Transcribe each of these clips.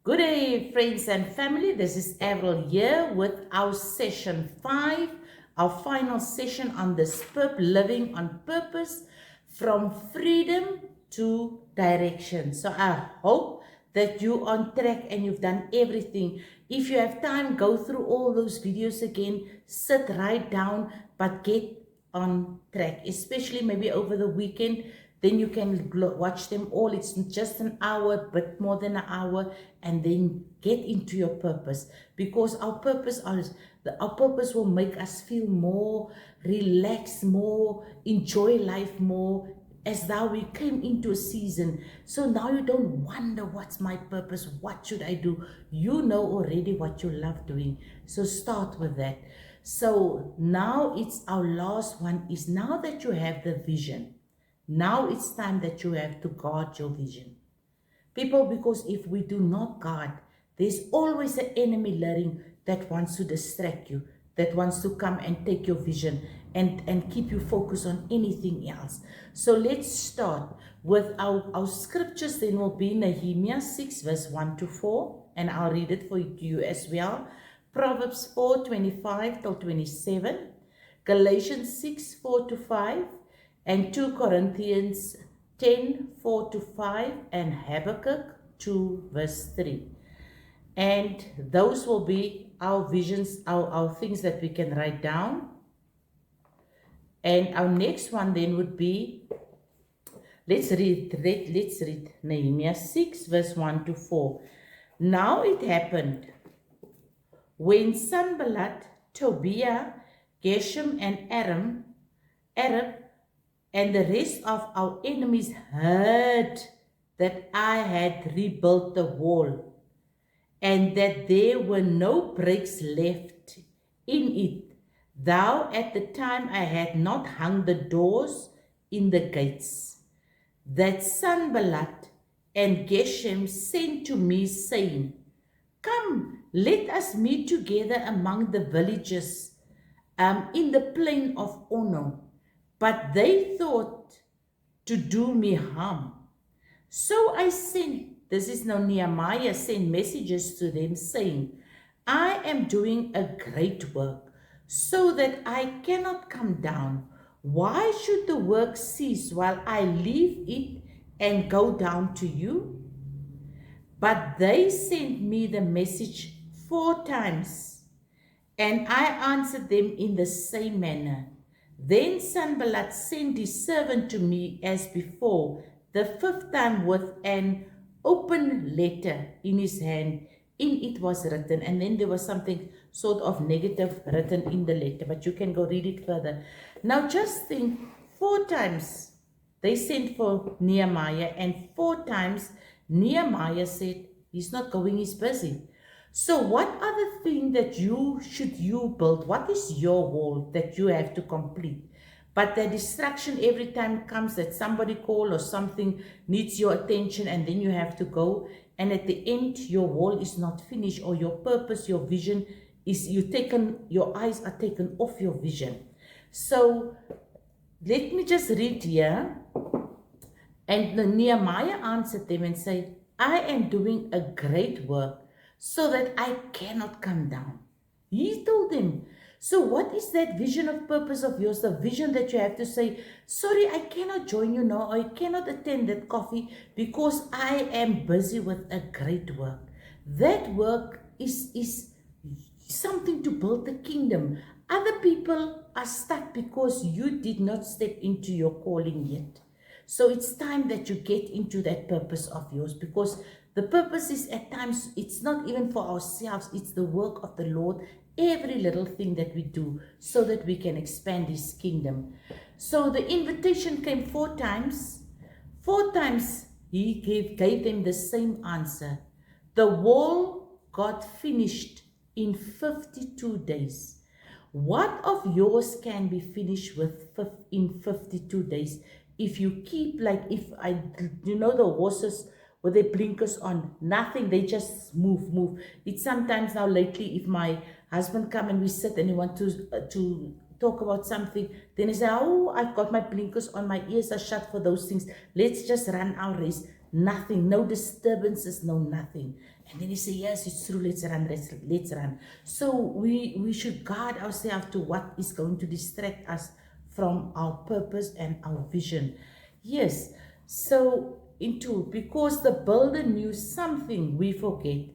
Good day, friends and family. This is Avril here with our session 5, our final session on this living on purpose from freedom to direction. So I hope that you're on track and you've done everything. If you have time, go through all those videos again, sit right down, but get on track, especially maybe over the weekend. Then you can watch them all. It's just an hour, but more than an hour, and then get into your purpose, because our purpose will make us feel more relaxed, more enjoy life more, as though we came into a season. So now you don't wonder, what's my purpose, what should I do? You know already what you love doing, so start with that. So now it's our last one, is now that you have the vision, now it's time that you have to guard your vision. People, because if we do not guard, there's always an enemy lurking that wants to distract you, that wants to come and take your vision and keep you focused on anything else. So let's start with our scriptures. Then will be Nehemiah 6 verse 1 to 4, and I'll read it for you as well. Proverbs 4:25 till 27, Galatians 6:4 to 5, and 2 Corinthians 10:4 to 5, and Habakkuk 2 verse 3. And those will be our visions, our things that we can write down. And our next one then would be, let's read Nehemiah 6 verse 1 to 4. Now it happened, when Sanballat, Tobiah, Geshem, and Arab, and the rest of our enemies heard that I had rebuilt the wall, and that there were no breaks left in it, though at the time I had not hung the doors in the gates, that Sanballat and Geshem sent to me, saying, Come, let us meet together among the villages in the plain of Ono. But they thought to do me harm. So I sent, this is now Nehemiah, sent messages to them, saying, I am doing a great work, so that I cannot come down. Why should the work cease while I leave it and go down to you? But they sent me the message 4 times, and I answered them in the same manner. Then Sanballat sent his servant to me as before, the 5th time, with an open letter in his hand. In it was written, and then there was something sort of negative written in the letter, but you can go read it further. Now just think, 4 times they sent for Nehemiah, and 4 times Nehemiah said, he's not going, he's busy. So what other thing that you build? What is your wall that you have to complete? But the distraction every time comes, that somebody call or something needs your attention, and then you have to go. And at the end, your wall is not finished, or your purpose, your vision is your eyes are taken off your vision. So let me just read here. And Nehemiah answered them and said, I am doing a great work, so that I cannot come down. He told them. So what is that vision of purpose of yours? The vision that you have to say, sorry, I cannot join you now, or I cannot attend that coffee because I am busy with a great work. That work is something to build the kingdom. Other people are stuck because you did not step into your calling yet. So it's time that you get into that purpose of yours, because the purpose is, at times, it's not even for ourselves, it's the work of the Lord, every little thing that we do, so that we can expand His kingdom. So the invitation came 4 times. 4 times He gave them the same answer. The wall got finished in 52 days. What of yours can be finished in 52 days? If you keep, like, the horses with their blinkers on, nothing, they just move. It's sometimes now lately, if my husband come and we sit and he want to talk about something, then he say, oh, I've got my blinkers on, my ears are shut for those things, let's just run our race. Nothing, no disturbances, no nothing. And then he said, yes, it's true, let's run, let's run. So we should guard ourselves to what is going to distract us from our purpose and our vision. Yes, so because the builder knew something we forget,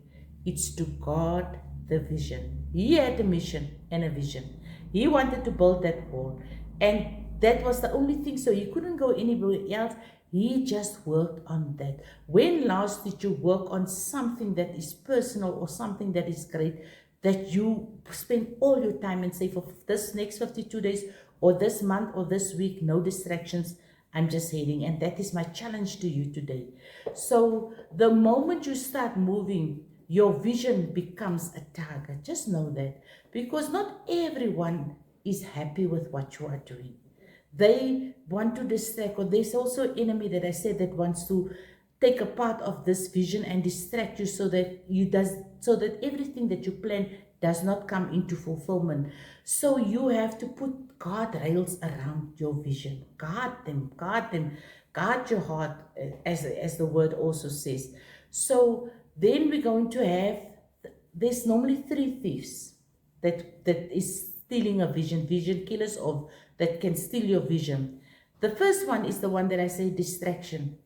it's to guard the vision. He had a mission and a vision. He wanted to build that wall, and that was the only thing, so he couldn't go anywhere else. He just worked on that. When last did you work on something that is personal or something that is great, that you spend all your time and say, for this next 52 days or this month or this week, no distractions, I'm just heading. And that is my challenge to you today. So the moment you start moving, your vision becomes a target. Just know that, because not everyone is happy with what you are doing. They want to distract, or there's also an enemy that I said that wants to take a part of this vision and distract you, so that everything that you plan does not come into fulfillment. So you have to put guardrails around your vision. Guard them, guard your heart, as the word also says. So then we're going to have, there's normally 3 thieves that is stealing a vision killers that can steal your vision. The first one is the one that I say, distraction.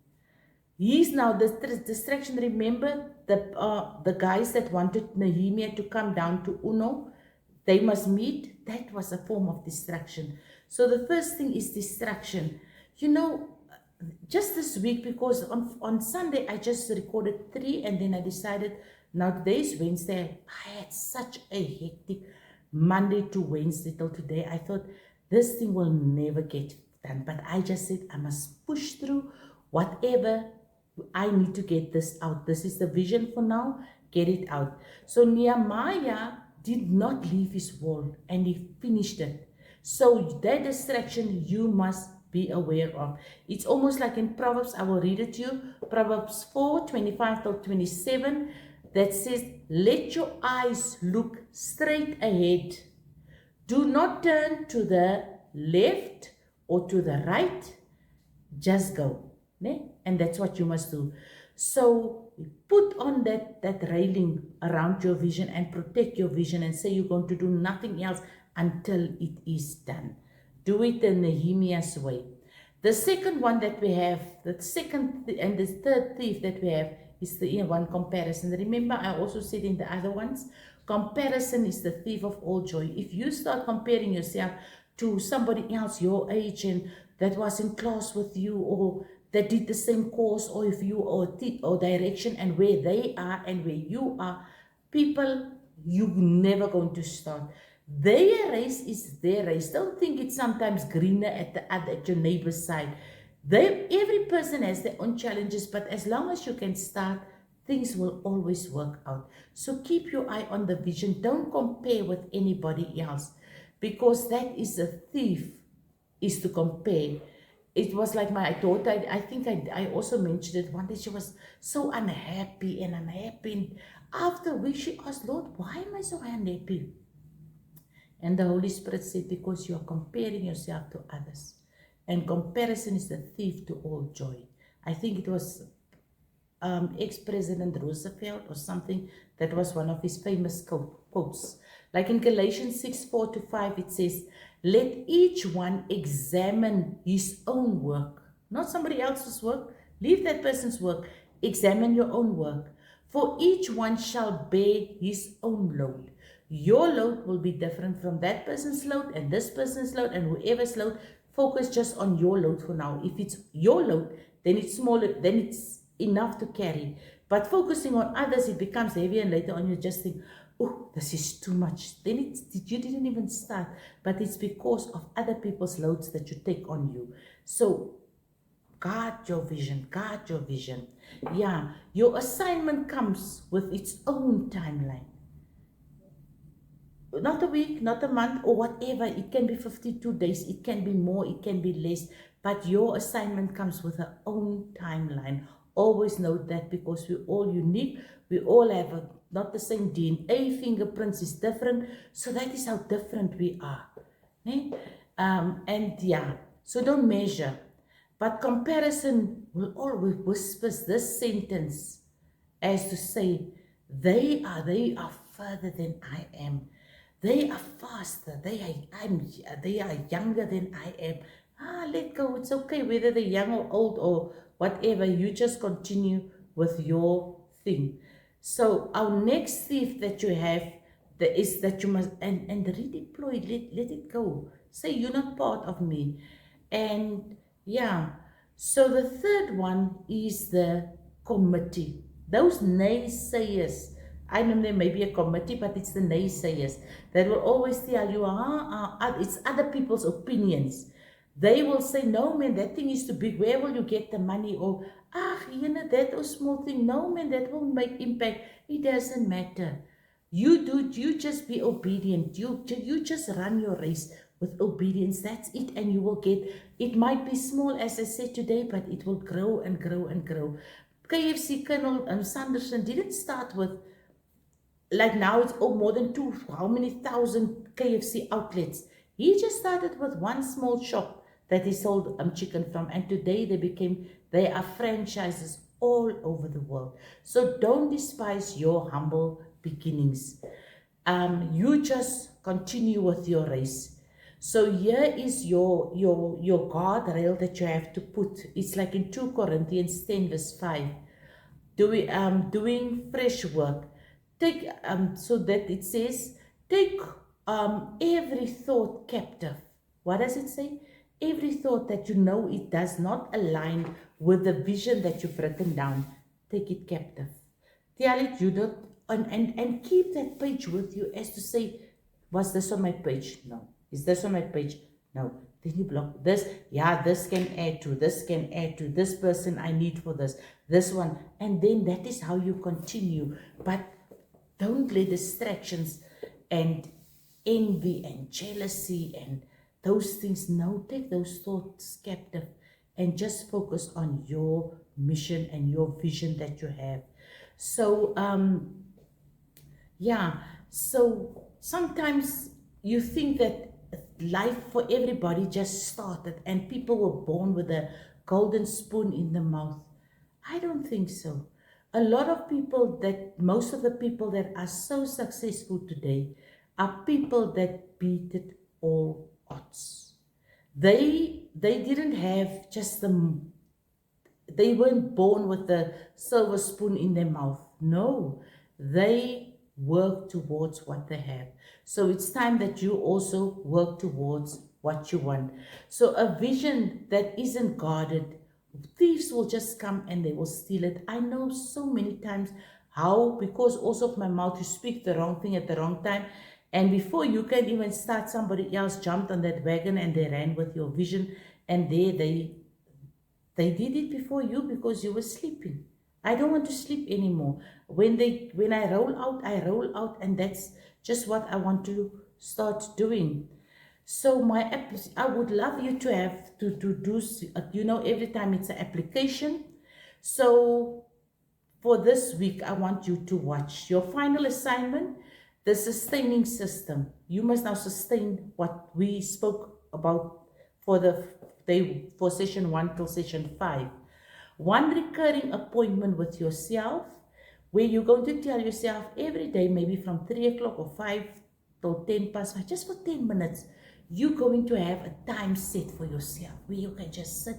He's now the distraction. Remember the guys that wanted Nehemiah to come down to Uno, they must meet. That was a form of distraction. So the first thing is distraction. Just this week, because on Sunday I just recorded 3, and then I decided, now today's Wednesday. I had such a hectic Monday to Wednesday till today. I thought this thing will never get done, but I just said I must push through whatever I need to get this out. This is the vision for now. Get it out. So Nehemiah did not leave his wall, and he finished it. So that distraction you must be aware of. It's almost like in Proverbs. I will read it to you. Proverbs 4:25 till 27. That says, let your eyes look straight ahead. Do not turn to the left or to the right. Just go. And that's what you must do. So put on that railing around your vision and protect your vision, and say you're going to do nothing else until it is done. Do it in Nehemiah's way. The second one that we have, the second and the third thief that we have, is the one, comparison. Remember, I also said in the other ones, comparison is the thief of all joy. If you start comparing yourself to somebody else your age and that was in class with you, or that did the same course, or if you or direction, and where they are and where you are, people, you're never going to start. Their race is their race. Don't think it's sometimes greener at your neighbor's side. Every person has their own challenges, but as long as you can start, things will always work out. So keep your eye on the vision. Don't compare with anybody else, because that is a thief, is to compare. It was like my daughter, I think I also mentioned it one day. She was so unhappy. And after a week, she asked, Lord, why am I so unhappy? And the Holy Spirit said, because you are comparing yourself to others. And comparison is the thief to all joy. I think it was ex-President Roosevelt or something, that was one of his famous quotes. Like in Galatians 6:4-5, it says, let each one examine his own work, not somebody else's work. Leave that person's work. Examine your own work. For each one shall bear his own load. Your load will be different from that person's load and this person's load and whoever's load. Focus just on your load for now. If it's your load, then it's smaller, then it's enough to carry. But focusing on others, it becomes heavier, and later on you just think, oh, this is too much. Then you didn't even start, but it's because of other people's loads that you take on you. So guard your vision, guard your vision. Yeah, your assignment comes with its own timeline. Not a week, not a month, or whatever. It can be 52 days, it can be more, it can be less, but your assignment comes with her own timeline. Always note that, because we're all unique. We all have not the same DNA, fingerprints is different, so that is how different we are. And yeah, so don't measure. But comparison will always whisper this sentence, as to say, They are further than I am. They are faster. They are younger than I am. Let go. It's okay whether they're young or old or whatever. You just continue with your thing. So our next thief that you have is that you must and redeploy. Let it go. Say you're not part of me. And yeah. So the third one is the committee. Those naysayers. I know there may be a committee, but it's the naysayers that will always tell you, it's other people's opinions. They will say, no man, that thing is too big. Where will you get the money? Or, that or small thing. No man, that will make impact. It doesn't matter. You just be obedient. You just run your race with obedience. That's it. And you will get, it might be small as I said today, but it will grow and grow and grow. KFC Colonel Sanderson didn't start with, like now it's more than how many thousand KFC outlets. He just started with one small shop that he sold chicken from, and today they are franchises all over the world. So don't despise your humble beginnings. You just continue with your race. So here is your guardrail that you have to put. It's like in 2 Corinthians 10 verse 5. Doing fresh work. Take so that it says, take every thought captive. What does it say? Every thought that you know it does not align with the vision that you've written down, take it captive. Tell it you don't, and keep that page with you as to say, was this on my page? No. Is this on my page? No. Then you block this. Yeah, this can add to, this can add to, this person I need for this one. And then that is how you continue. But don't let distractions and envy and jealousy and those things, no, take those thoughts captive and just focus on your mission and your vision that you have. So, so sometimes you think that life for everybody just started and people were born with a golden spoon in the mouth. I don't think so. A lot of people most of the people that are so successful today are people that beat it all odds. They didn't have they weren't born with the silver spoon in their mouth. No, they work towards what they have. So it's time that you also work towards what you want. So a vision that isn't guarded, thieves will just come and they will steal it. I know so many times how, because also of my mouth, you speak the wrong thing at the wrong time. And before you can even start, somebody else jumped on that wagon and they ran with your vision. And there they did it before you because you were sleeping. I don't want to sleep anymore. When I roll out, and that's just what I want to start doing. So I would love you to have to do, every time it's an application. So for this week, I want you to watch your final assignment, the sustaining system. You must now sustain what we spoke about for session 1 till session 5. One recurring appointment with yourself, where you're going to tell yourself every day, maybe from 3 o'clock or 5 till 10 past 5, just for 10 minutes, you're going to have a time set for yourself where you can just sit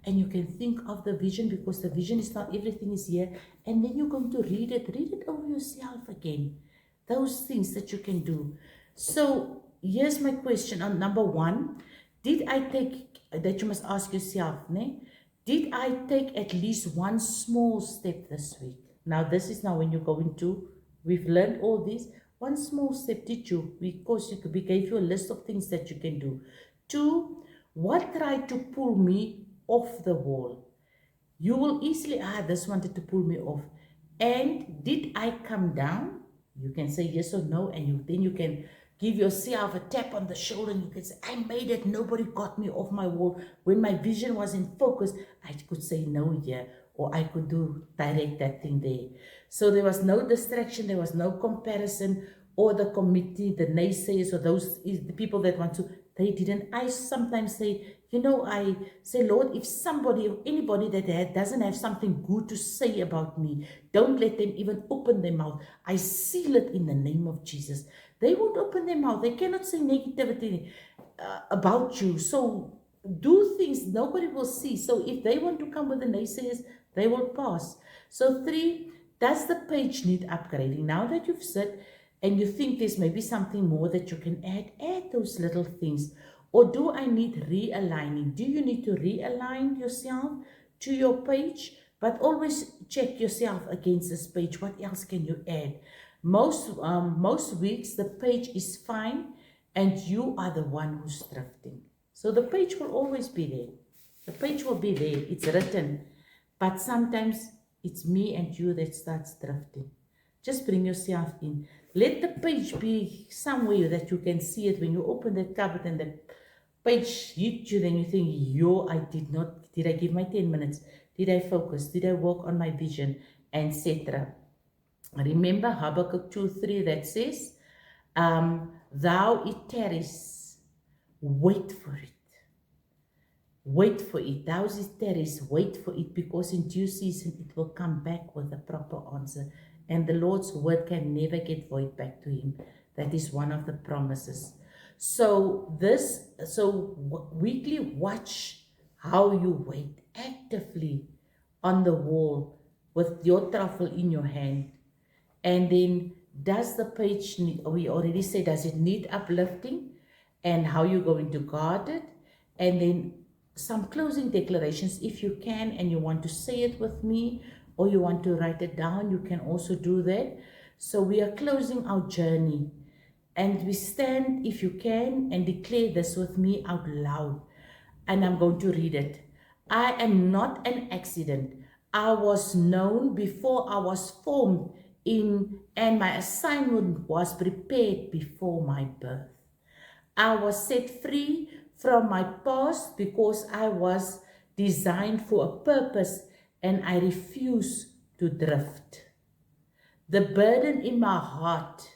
and you can think of the vision, because the vision is not everything is here, and then you're going to read it over yourself again. Those things that you can do. So here's my question on number 1. That you must ask yourself, did I take at least one small step this week? Now this is now when you go into, we've learned all this. One small step, did you? Because we gave you a list of things that you can do. 2, what tried to pull me off the wall? You will easily, this wanted to pull me off. And did I come down? You can say yes or no, and then you can give yourself a tap on the shoulder and you can say, I made it, nobody got me off my wall. When my vision was in focus, I could say no here, or I could direct that thing there. So there was no distraction, there was no comparison, or the committee, the naysayers, or the people that want to they didn't. I sometimes say, I say, Lord, if somebody or anybody that doesn't have something good to say about me, don't let them even open their mouth. I seal it in the name of Jesus. They won't open their mouth. They cannot say negativity about you. So do things nobody will see. So if they want to come with the naysayers, they will pass. So 3, does the page need upgrading? Now that you've said and you think there's maybe something more that you can add those little things. Or do I need realigning? Do you need to realign yourself to your page? But always check yourself against this page. What else can you add? Most weeks the page is fine and you are the one who's drifting. So the page will always be there. The page will be there. It's written. But sometimes it's me and you that starts drifting. Just bring yourself in. Let the page be somewhere that you can see it. When you open the cupboard and the page hits you, then you think, did I give my 10 minutes? Did I focus? Did I work on my vision? Etc. Remember Habakkuk 2:3 that says, thou it tarries, wait for it. Wait for it. Thou it tarries, wait for it, because in due season it will come back with a proper answer. And the Lord's word can never get void back to him. That is one of the promises. So weekly watch how you wait actively on the wall with your truffle in your hand. And then does the page need, we already said, does it need uplifting, and how you're going to guard it? And then some closing declarations, if you can and you want to say it with me, or you want to write it down, you can also do that. So we are closing our journey, and we stand, if you can, and declare this with me out loud. And I'm going to read it. I am not an accident. I was known before I was formed and my assignment was prepared before my birth. I was set free from my past because I was designed for a purpose, and I refuse to drift. The burden in my heart,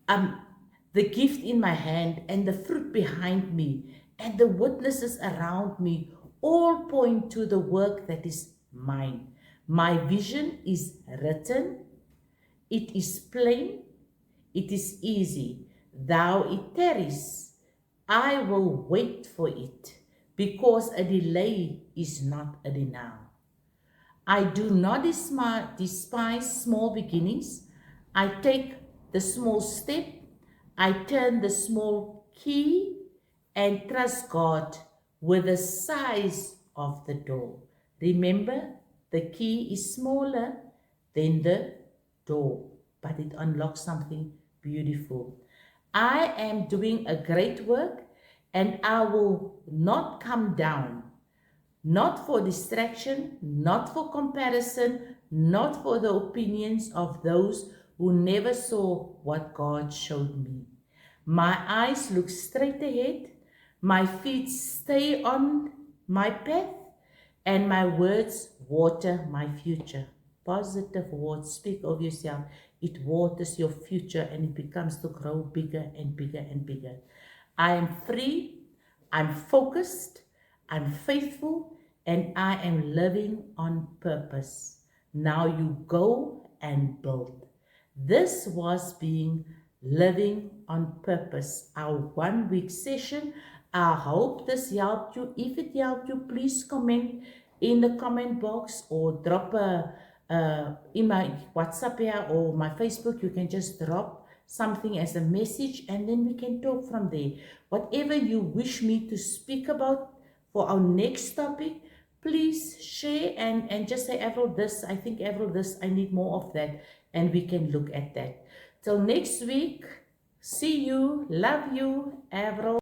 the gift in my hand, and the fruit behind me, and the witnesses around me all point to the work that is mine. My vision is written, it is plain, it is easy. Thou it tarries, I will wait for it, because a delay is not a denial. I do not despise small beginnings. I take the small step, I turn the small key, and trust God with the size of the door. Remember, the key is smaller than the door, but it unlocks something beautiful. I am doing a great work, and I will not come down. Not for distraction, not for comparison, not for the opinions of those who never saw what God showed me. My eyes look straight ahead, my feet stay on my path, and my words water my future. Positive words, speak of yourself. It waters your future, and it becomes to grow bigger and bigger and bigger. I am free, I'm focused, I'm faithful, and I am living on purpose. Now you go and build. This was being living on purpose, our 1 week session. I hope this helped you. If it helped you, please comment in the comment box, or drop in my WhatsApp here or my Facebook. You can just drop something as a message, and then we can talk from there. Whatever you wish me to speak about for our next topic, please share and just say, Avril, this, I think Avril, this, I need more of that, and we can look at that. Till next week, see you, love you, Avril.